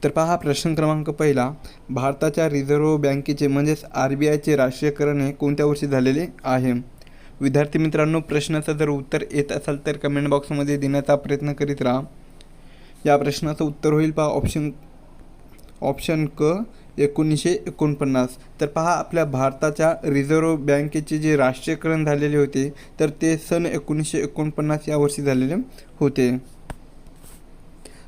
तर पहा प्रश्न क्रमांक पहिला, भारताच्या रिझर्व्ह बँकेचे म्हणजेच RBIचे राष्ट्रीयकरण हे कोणत्या वर्षी झालेले आहे? विद्यार्थी मित्रांनो, प्रश्नाचं जर उत्तर येत असेल तर कमेंट बॉक्समध्ये देण्याचा प्रयत्न करीत राहा. या प्रश्नाचं उत्तर होईल पहा ऑप्शन क 1949. तर पहा आपल्या भारताच्या रिझर्व्ह बँकेचे जे राष्ट्रीयकरण झालेले होते तर ते सन 1949 या वर्षी झालेले होते.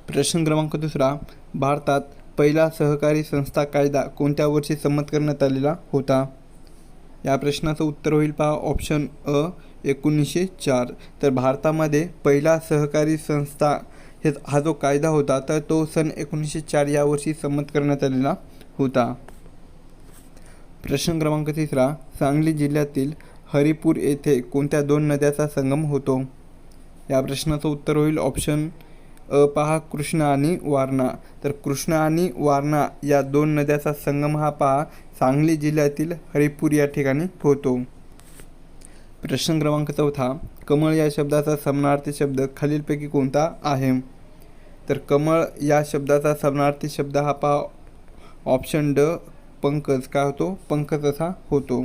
प्रश्न क्रमांक दुसरा, भारतात पहिला सहकारी संस्था कायदा कोणत्या वर्षी संमत करण्यात आलेला होता? या प्रश्नाचं उत्तर होईल पहा ऑप्शन अ 1904. तर भारतामध्ये पहिला सहकारी संस्था हा जो कायदा होता तर तो सन 1904 या वर्षी संमत करण्यात आलेला होता. प्रश्न क्रमांक तिसरा, सांगली जिल्ह्यातील हरिपूर येथे कोणत्या दोन नद्याचा संगम होतो? या प्रश्नाचं उत्तर होईल ऑप्शन अ पहा कृष्णा आणि वारणा. तर कृष्णा आणि वारणा या दोन नद्याचा संगम हा पहा सांगली जिल्ह्यातील हरिपूर या ठिकाणी होतो. प्रश्न क्रमांक चौथा, कमळ या शब्दाचा समानार्थी शब्द खालीलपैकी कोणता आहे? तर कमळ या शब्दाचा समानार्थी शब्द हा पहा ऑप्शन ड पंकज काय होतो? पंकज असा होतो.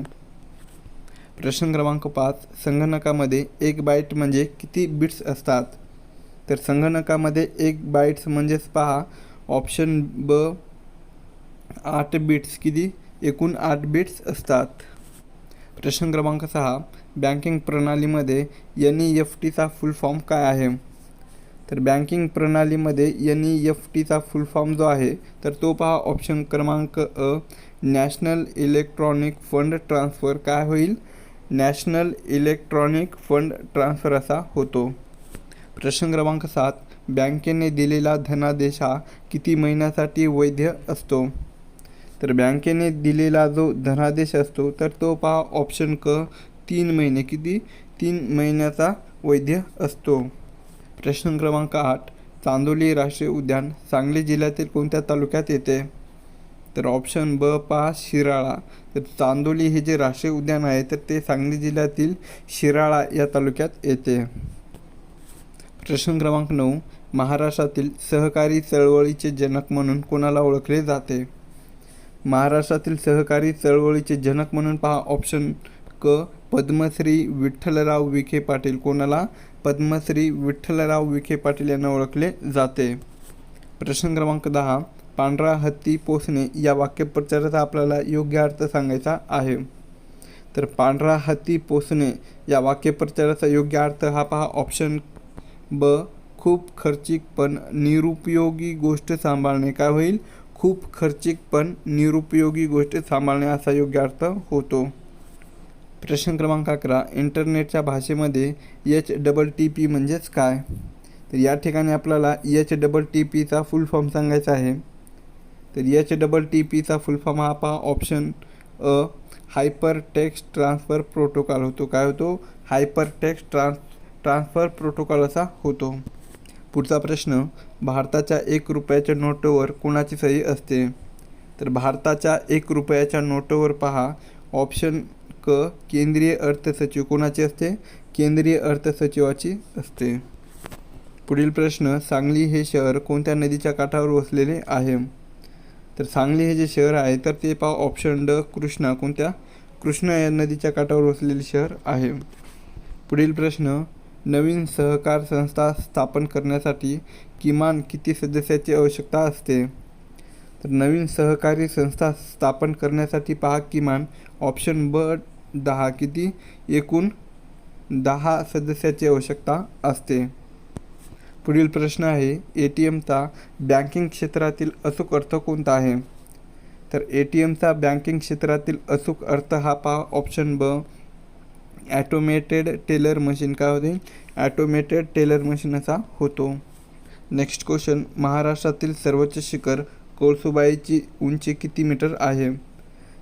प्रश्न क्रमांक 5, संगणकामध्ये 1 बाईट म्हणजे किती बिट्स असतात? तर संगणकामध्ये 1 बाईट्स म्हणजेच पहा ऑप्शन ब 8 बिट्स. किती? एकूण 8 बिट्स असतात. प्रश्न क्रमांक 6, बँकिंग प्रणालीमध्ये NEFTचा फुल फॉर्म काय आहे? तर बँकिंग प्रणालीमध्ये NEFTचा फुल फॉर्म जो आहे तर तो पहा ऑप्शन क्रमांक a national electronic fund transfer काय होईल? नॅशनल इलेक्ट्रॉनिक फंड ट्रान्सफर असा होतो. प्रश्न क्रमांक 7, बँकेने दिलेला धनादेश हा किती महिन्यासाठी वैध असतो? तर बँकेने दिलेला जो धनादेश असतो तर तो पहा ऑप्शन क 3 महिने. किती? 3 महिन्याचा वैध असतो. प्रश्न क्रमांक 8, चांदोली राष्ट्रीय उद्यान सांगली जिल्ह्यातील कोणत्या तालुक्यात येते? तर ऑप्शन ब पहा शिराळा. तर चांदोली हे जे राष्ट्रीय उद्यान आहे तर ते सांगली जिल्ह्यातील शिराळा या तालुक्यात येते. प्रश्न क्रमांक 9, महाराष्ट्रातील सहकारी चळवळीचे जनक म्हणून कोणाला ओळखले जाते? महाराष्ट्रातील सहकारी चळवळीचे जनक म्हणून पहा ऑप्शन क पद्मश्री विठ्ठलराव विखे पाटील. कोणाला? पद्मश्री विठ्ठलराव विखे पाटील यांना ओळखले जाते. प्रश्न क्रमांक 10, पांढरा हत्ती पोसणे या वाक्यप्रचाराचा आपल्याला योग्य अर्थ सांगायचा आहे. तर पांढरा हत्ती पोसणे या वाक्यप्रचाराचा योग्य अर्थ हा पहा ऑप्शन ब खूप खर्चिक पण निरुपयोगी गोष्ट सांभाळणे. काय होईल? खूप खर्चिक पण निरुपयोगी गोष्ट सांभाळणे असा योग्य अर्थ होतो. प्रश्न क्रमांक 11, इंटरनेटच्या भाषेमध्ये HTTP म्हणजेच काय? तर या ठिकाणी आपल्याला HTTPचा फुल फॉर्म सांगायचा आहे. तर HTTPचा फुल फॉर्म हा पहा ऑप्शन अ हायपर टेक्स्ट ट्रान्सफर प्रोटोकॉल होतो. काय होतो? हायपर टेक्स्ट ट्रान्सफर प्रोटोकॉल असा होतो. पुढचा प्रश्न, भारताच्या 1 रुपयाच्या नोटवर कोणाची सही असते? तर भारताच्या 1 रुपयाच्या नोटवर पहा ऑप्शन क केंद्रीय अर्थसचिव. कोणाची असते? केंद्रीय अर्थसचिवाची असते. पुढील प्रश्न, सांगली हे शहर कोणत्या नदीच्या काठावर वसलेले आहे? तर सांगली हे जे शहर आहे तर ते पहा ऑप्शन ड कृष्णा. कोणत्या? कृष्णा या नदीच्या काठावर वसलेले शहर आहे. पुढील प्रश्न, नवीन सहकार संस्था स्थापन करण्यासाठी किमान किती सदस्याची आवश्यकता असते? तर नवीन सहकारी संस्था स्थापन करण्यासाठी पहा किमान ऑप्शन ब 10. किती? एकूण 10 सदस्याची आवश्यकता असते. पुढील प्रश्न आहे, ATMचा बँकिंग क्षेत्रातील अचूक अर्थ कोणता आहे? तर ATMचा बँकिंग क्षेत्रातील अचूक अर्थ हा पहा ऑप्शन ब ॲटोमेटेड टेलर मशीन. काय होते? ॲटोमेटेड टेलर मशीन असा होतो. नेक्स्ट क्वेश्चन, महाराष्ट्रातील सर्वोच्च शिखर कळसुबाईची उंची किती मीटर आहे?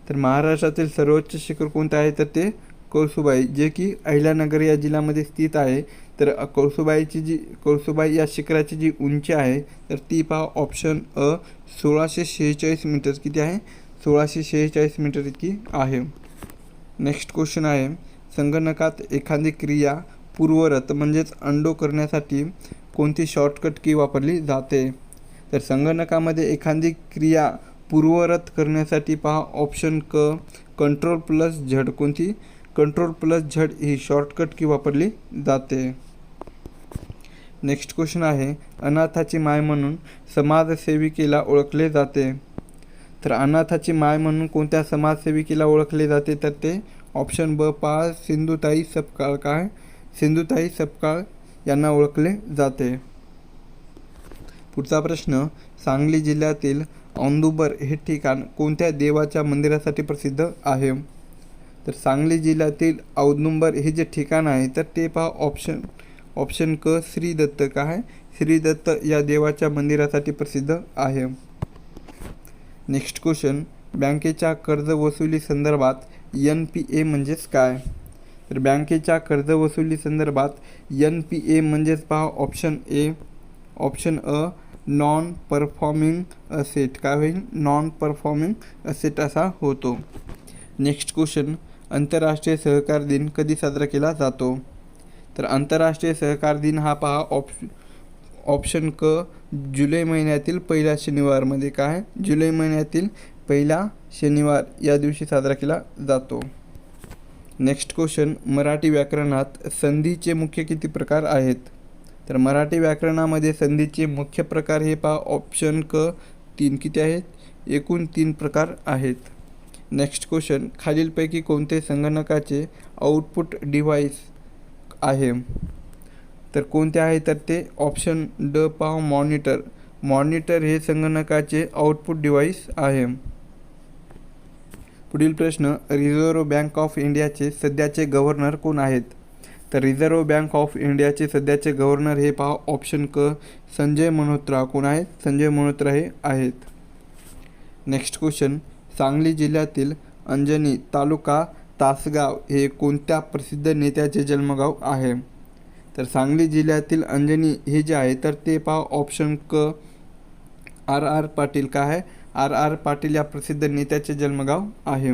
तर महाराष्ट्रातील सर्वोच्च शिखर कोणते आहे तर ते कळसुबाई, जे की अहिल्यानगर या जिल्ह्यामध्ये स्थित आहे. तर कळसुबाई या शिखराची जी उंची आहे तर ती पहा ऑप्शन अ 1646 मीटर. किती आहे? 1646 मीटर इतकी आहे. नेक्स्ट क्वेश्चन आहे, संगणकात एखादी क्रिया पूर्ववत म्हणजेच अंडो करण्यासाठी कोणती शॉर्टकट की वापरली जाते? तर संगणकामध्ये एखादी क्रिया पूर्ववत करण्यासाठी पहा ऑप्शन क कंट्रोल प्लस झड. कोणती? कंट्रोल प्लस झड ही शॉर्टकट की वापरली जाते. नेक्स्ट क्वेश्चन आहे, अनाथाची माय म्हणून समाजसेविकेला ओळखले जाते. तर अनाथाची माय म्हणून कोणत्या समाजसेविकेला ओळखले जाते? तर ते ऑप्शन ब पहा सिंधुताई सपकाळ. काय? सिंधुताई सपकाळ यांना ओळखले जाते. पुढचा प्रश्न, सांगली जिल्ह्यातील औदुंबर हे ठिकाण कोणत्या देवाच्या मंदिरासाठी प्रसिद्ध आहे? तर सांगली जिल्ह्यातील औदुंबर हे जे ठिकाण आहे तर ते पहा ऑप्शन क श्री दत्त. काय? श्री दत्त या देवाच्या मंदिरासाठी प्रसिद्ध आहे. नेक्स्ट क्वेश्चन, बँकेच्या कर्जवसुली संदर्भात NPA म्हणजेच काय? तर बँकेच्या कर्जवसुली संदर्भात NPA म्हणजेच पहा option a non performing asset. काय होईल? नॉन परफॉर्मिंग असेट असा होतो. नेक्स्ट क्वेश्चन, आंतरराष्ट्रीय सहकार दिन कधी साजरा केला जातो? तर आंतरराष्ट्रीय सहकार दिन हा पहा ऑप्शन क जुलै महिन्यातील पहिल्या शनिवारमध्ये. काय? जुलै महिन्यातील पहिला शनिवार या दिवशी साजरा केला जातो. नेक्स्ट क्वेश्चन, मराठी व्याकरणात संधीचे मुख्य किती प्रकार आहेत? तर मराठी व्याकरणामध्ये संधीचे मुख्य प्रकार हे पहा ऑप्शन क 3. किती आहेत? एकूण 3 प्रकार आहेत. नेक्स्ट क्वेश्चन, खालीलपैकी कोणते संगणकाचे आउटपुट डिव्हाइस आहे? तर कोणते आहे? तर ते ऑप्शन ड पहा मॉनिटर. मॉनिटर हे संगणकाचे आउटपुट डिव्हाइस आहे. पुढील प्रश्न, रिझर्व्ह बँक ऑफ इंडियाचे सध्याचे गव्हर्नर कोण आहेत? तर रिझर्व्ह बँक ऑफ इंडियाचे सध्याचे गव्हर्नर हे पहा ऑप्शन क संजय मल्होत्रा. कोण आहेत? संजय मल्होत्रा हे आहेत. नेक्स्ट क्वेश्चन, सांगली जिल्ह्यातील अंजनी तालुका तासगाव हे कोणत्या प्रसिद्ध नेत्याचे जन्मगाव आहे? तर सांगली जिल्ह्यातील अंजनी हे जे आहे तर ते पहा ऑप्शन क RR पाटील. काय आहे? RR पाटील या प्रसिद्ध नेत्याचे जन्मगाव आहे.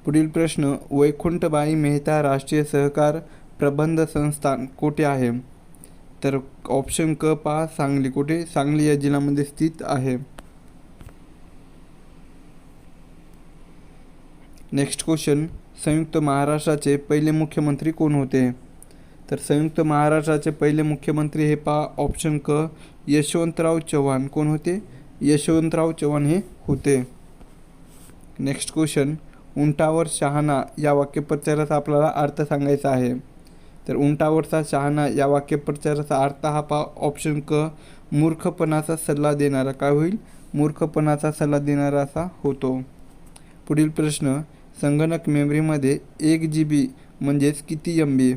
पुढील प्रश्न, वैकुंठबाई मेहता राष्ट्रीय सहकार प्रबंध संस्थान कोठे आहे? तर ऑप्शन क पहा सांगली. कुठे? सांगली या जिल्ह्यामध्ये स्थित आहे. नेक्स्ट क्वेश्चन, संयुक्त महाराष्ट्राचे पहिले मुख्यमंत्री कोण होते? तर संयुक्त महाराष्ट्राचे पहिले मुख्यमंत्री हे पहा ऑप्शन क यशवंतराव चव्हाण. कोण होते? यशवंतराव चव्हाण हे होते. नेक्स्ट क्वेश्चन, उंटावर शहाणा या वाक्यप्रचाराचा आपल्याला अर्थ सांगायचा आहे. तर उंटावरचा शहाणा या वाक्यप्रचाराचा अर्थ हा पहा ऑप्शन क मूर्खपणाचा सल्ला देणारा. काय होईल? मूर्खपणाचा सल्ला देणारा असा होतो. पुढील प्रश्न, संगणक मेमरीमध्ये 1 GB म्हणजेच किती MB?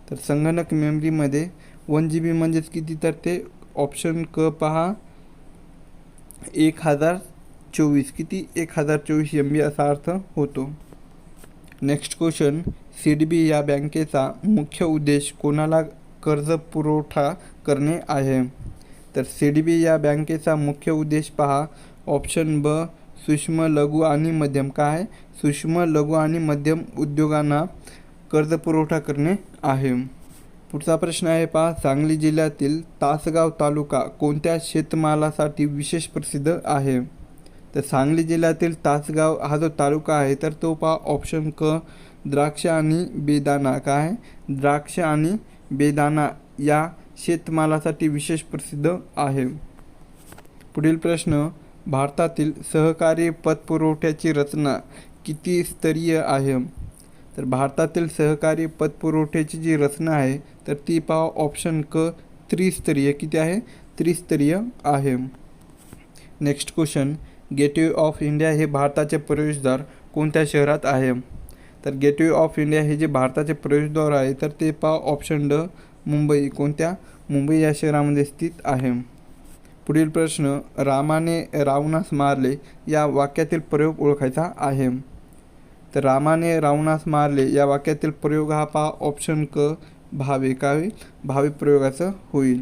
तर संगणक मेमरीमध्ये 1 GB म्हणजेच किती? तर ते ऑप्शन क पहा 1024. किती? 1024 MB असा अर्थ होतो. नेक्स्ट क्वेश्चन, CDB या बँकेचा मुख्य उद्देश कोणाला कर्ज पुरवठा करणे आहे? तर CDB या बँकेचा मुख्य उद्देश पहा ऑप्शन ब सूक्ष्म लघु आणि मध्यम. काय आहे? सूक्ष्म लघु आणि मध्यम उद्योगांना कर्ज पुरवठा करणे आहे. पुढचा प्रश्न आहे पहा, सांगली जिल्ह्यातील तासगाव तालुका कोणत्या शेतमालासाठी विशेष प्रसिद्ध आहे? तर सांगली जिल्ह्यातील तासगाव हा जो तालुका आहे तर तो पहा ऑप्शन क द्राक्ष आणि बेदाणा. काय आहे? द्राक्ष आणि बेदाणा या शेतमालासाठी विशेष प्रसिद्ध आहे. पुढील प्रश्न, भारतातील सहकारी पतपुरवठ्याची रचना किती स्तरीय आहे? तर भारतातील सहकारी पतपुरवठ्याची जी रचना आहे तर ती पहा ऑप्शन क त्रिस्तरीय. किती आहे? त्रिस्तरीय आहे. Next question, gateway of India हे भारताचे प्रवेशद्वार कोणत्या शहरात आहे? तर गेटवे ऑफ इंडिया हे जे भारताचे प्रवेशद्वार आहे तर ते पहा ऑप्शन ड मुंबई. कोणत्या? मुंबई या शहरामध्ये स्थित आहे. पुढील प्रश्न, रामाने रावणास मारले या वाक्यातील प्रयोग ओळखायचा आहे. तर रामाने रावणास मारले या वाक्यातील प्रयोग हा पहा ऑप्शन क भावे. काय होईल? भावे प्रयोगाचं होईल.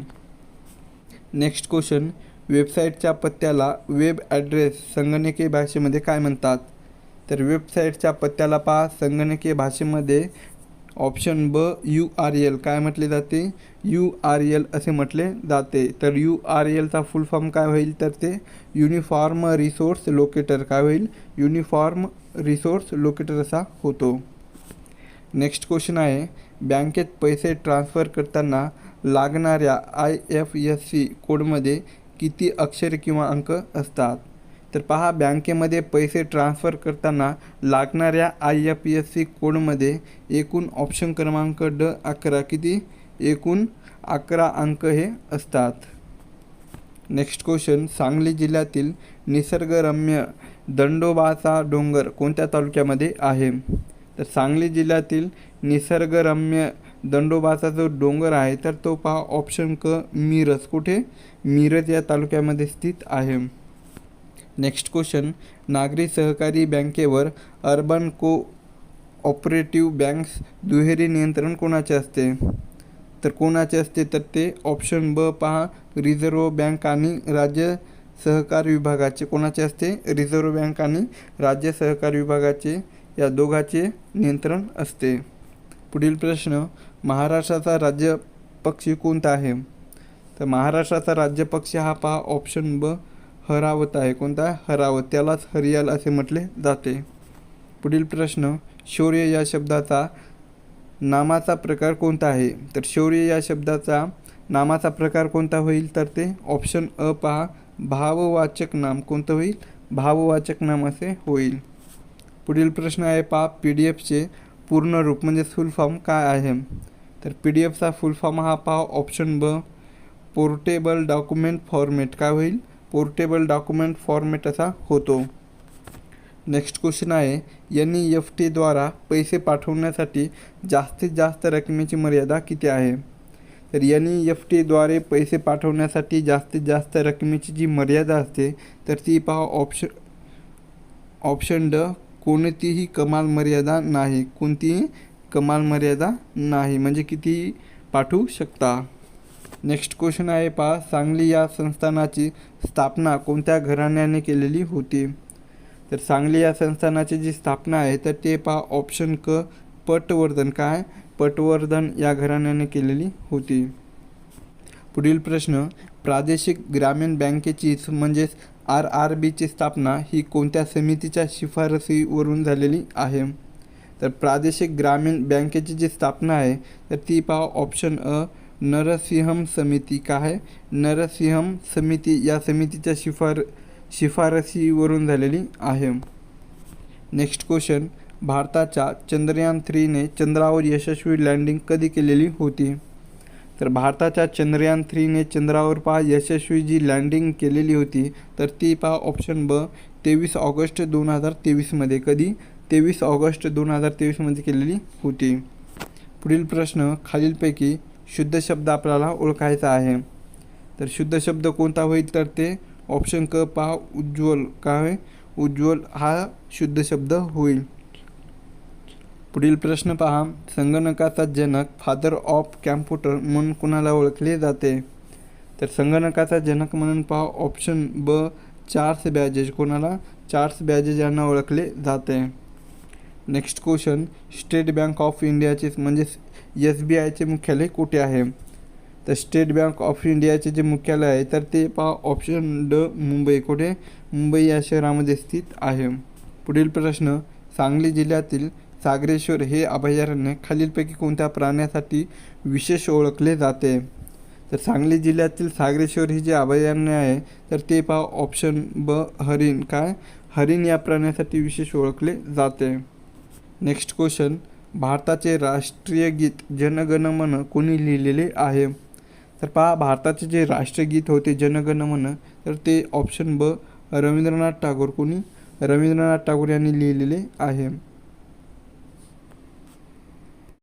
नेक्स्ट क्वेश्चन, वेबसाईटच्या पत्त्याला वेब ॲड्रेस संगणकीय भाषेमध्ये काय म्हणतात? तर वेबसाईटच्या पत्त्याला पहा संगणकीय भाषेमध्ये ऑप्शन ब URL काय म्हटले जाते, URL असे म्हटले जाते. तर URLचा फुल फॉर्म काय होईल, तर ते युनिफॉर्म रिसोर्स लोकेटर काय होईल, युनिफॉर्म रिसोर्स लोकेटर असा होतो. नेक्स्ट क्वेश्चन आहे, बँकेत पैसे ट्रान्सफर करताना लागणाऱ्या IFSC कोडमध्ये किती अक्षरे किंवा अंक असतात. तर पहा, बँकेमध्ये पैसे ट्रान्सफर करताना लागणाऱ्या IFSC कोडमध्ये एकूण ऑप्शन क्रमांक D11 किती, एकूण 11 अंक हे असतात. नेक्स्ट क्वेश्चन, सांगली जिल्ह्यातील निसर्गरम्य दंडोबाचा डोंगर कोणत्या तालुक्यामध्ये आहे. तर सांगली जिल्ह्यातील निसर्गरम्य दंडोबाचा जो डोंगर आहे तर तो पहा ऑप्शन क मिरज, कुठे, मिरज या तालुक्यामध्ये स्थित आहे. नेक्स्ट क्वेश्चन, नागरी सहकारी बँकेवर अर्बन कोऑपरेटिव्ह बँक्स दुहेरी नियंत्रण कोणाचे असते. तर कोणाचे असते, तर ते ऑप्शन ब पहा रिझर्व्ह बँक आणि राज्य सहकार विभागाचे. कोणाचे असते, रिझर्व्ह बँक आणि राज्य सहकार विभागाचे, या दोघांचे नियंत्रण असते. पुढील प्रश्न, महाराष्ट्राचा राज्य पक्षी कोणता आहे. तर महाराष्ट्राचा राज्य पक्षी हा पहा ऑप्शन ब हरावत आहे. कोणता, हरावत, त्यालाच हरियाल असे म्हटले जाते. पुढील प्रश्न, शौर्य या शब्दाचा नामाचा प्रकार कोणता आहे. तर शौर्य या शब्दाचा नामाचा प्रकार कोणता होईल, तर ते ऑप्शन अ पहा भाववाचक नाम. कोणतं होईल, भाववाचक नाम असे होईल. पुढील प्रश्न आहे पहा, PDF पूर्ण रूप म्हणजे फुल फॉर्म काय आहे. तर PDFचा फुल फॉर्म हा पहा ऑप्शन ब पोर्टेबल डॉक्युमेंट फॉर्मेट काय होईल, पोर्टेबल डॉक्युमेंट फॉर्मेट असा होतो. नेक्स्ट क्वेश्चन आहे, NEFT द्वारा पैसे पाठवण्यासाठी जास्तीत जास्त रकमेची मर्यादा किती आहे. तर NEFT द्वारे पैसे पाठवण्यासाठी जास्तीत जास्त रकमेची जी मर्यादा असते तर ती पहा ऑप्शन ड कोणतीही कमाल मर्यादा नाही. कोणतीही कमाल मर्यादा नाही, म्हणजे कितीही पाठवू शकता. नेक्स्ट क्वेश्चन आहे पहा, सांगली या संस्थानाची स्थापना कोणत्या घराण्याने केलेली होती. तर सांगली या संस्थानाची जी स्थापना आहे तर ते पहा ऑप्शन क पटवर्धन काय, पटवर्धन या घराण्याने केलेली होती. पुढील प्रश्न, प्रादेशिक ग्रामीण बँकेची म्हणजेच RRBची स्थापना ही कोणत्या समितीच्या शिफारसीवरून झालेली आहे. तर प्रादेशिक ग्रामीण बँकेची जी स्थापना आहे तर ती पहा ऑप्शन अ नरसिंहम समिती काय, नरसिंहम समिती या समितीच्या शिफारसीवरून झालेली आहे. नेक्स्ट क्वेश्चन, भारताच्या चंद्रयान 3ने चंद्रावर यशस्वी लँडिंग कधी केलेली होती. तर भारताच्या चंद्रयान 3ने चंद्रावर पहा यशस्वी जी लँडिंग केलेली होती तर ती पहा ऑप्शन ब 23 ऑगस्ट 2023मध्ये. कधी, 23 ऑगस्ट 2023मध्ये केलेली होती. पुढील प्रश्न, खालीलपैकी शुद्ध शब्द आपल्याला ओळखायचा आहे. तर शुद्ध शब्द कोणता होईल, तर ते ऑप्शन क पहा उज्ज्वल काय, उज्ज्वल हा शुद्ध शब्द होईल. पुढील प्रश्न पहा, संगणकाचा जनक फादर ऑफ कॅम्प्युटर म्हणून कुणाला ओळखले जाते. तर संगणकाचा जनक म्हणून पहा ऑप्शन ब चार्ल्स बॅबेज. कोणाला, चार्ल्स बॅबेज यांना ओळखले जाते. Next question, state bank of इंडियाचे म्हणजे SBIचे मुख्यालय कुठे आहे. तर स्टेट बँक ऑफ इंडियाचे जे मुख्यालय आहे तर ते पहा ऑप्शन ड मुंबई. कुठे, मुंबई या शहरामध्ये स्थित आहे. पुढील प्रश्न, सांगली जिल्ह्यातील सागरेश्वर हे अभयारण्य खालीलपैकी कोणत्या प्राण्यासाठी विशेष ओळखले जाते. तर सांगली जिल्ह्यातील सागरेश्वर हे जे अभयारण्य आहे तर ते पहा ऑप्शन ब हरिण काय, हरिण या प्राण्यासाठी विशेष ओळखले जाते. नेक्स्ट क्वेश्चन, भारताचे राष्ट्रीय गीत जन गण मन कोणी लिहिलेले आहे. तर पहा, भारताचे जे राष्ट्रगीत होते जन गण मन तर ते ऑप्शन ब रवींद्रनाथ टागोर. कोणी, रवींद्रनाथ टागोर यांनी लिहिलेले आहे.